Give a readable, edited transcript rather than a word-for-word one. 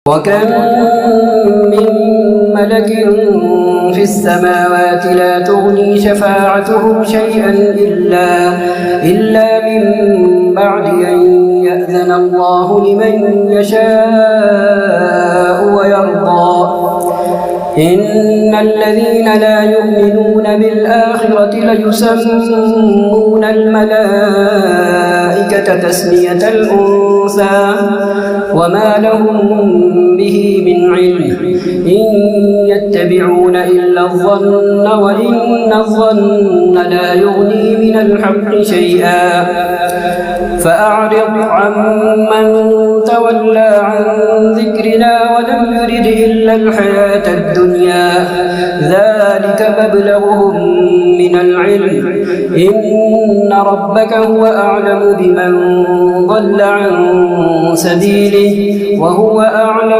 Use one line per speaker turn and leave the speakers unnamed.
وكم من ملك في السماوات لا تغني شفاعتهم شيئا إلا من بعد أن يأذن الله لمن يشاء ويرضى. إن الذين لا يؤمنون بالآخرة ليسمون الملائكة تسمية الأنثى وما لهم به من علم إن يتبعون إلا الظن وإن الظن لا يغني من الحق شيئا. فأعرض عمن تولى عن ذكرنا ولم يرد إلا الحياة الدنيا ذلك مبلغهم من العلم إن ربك هو أعلم بمن ضل عن سبيله وهو أعلم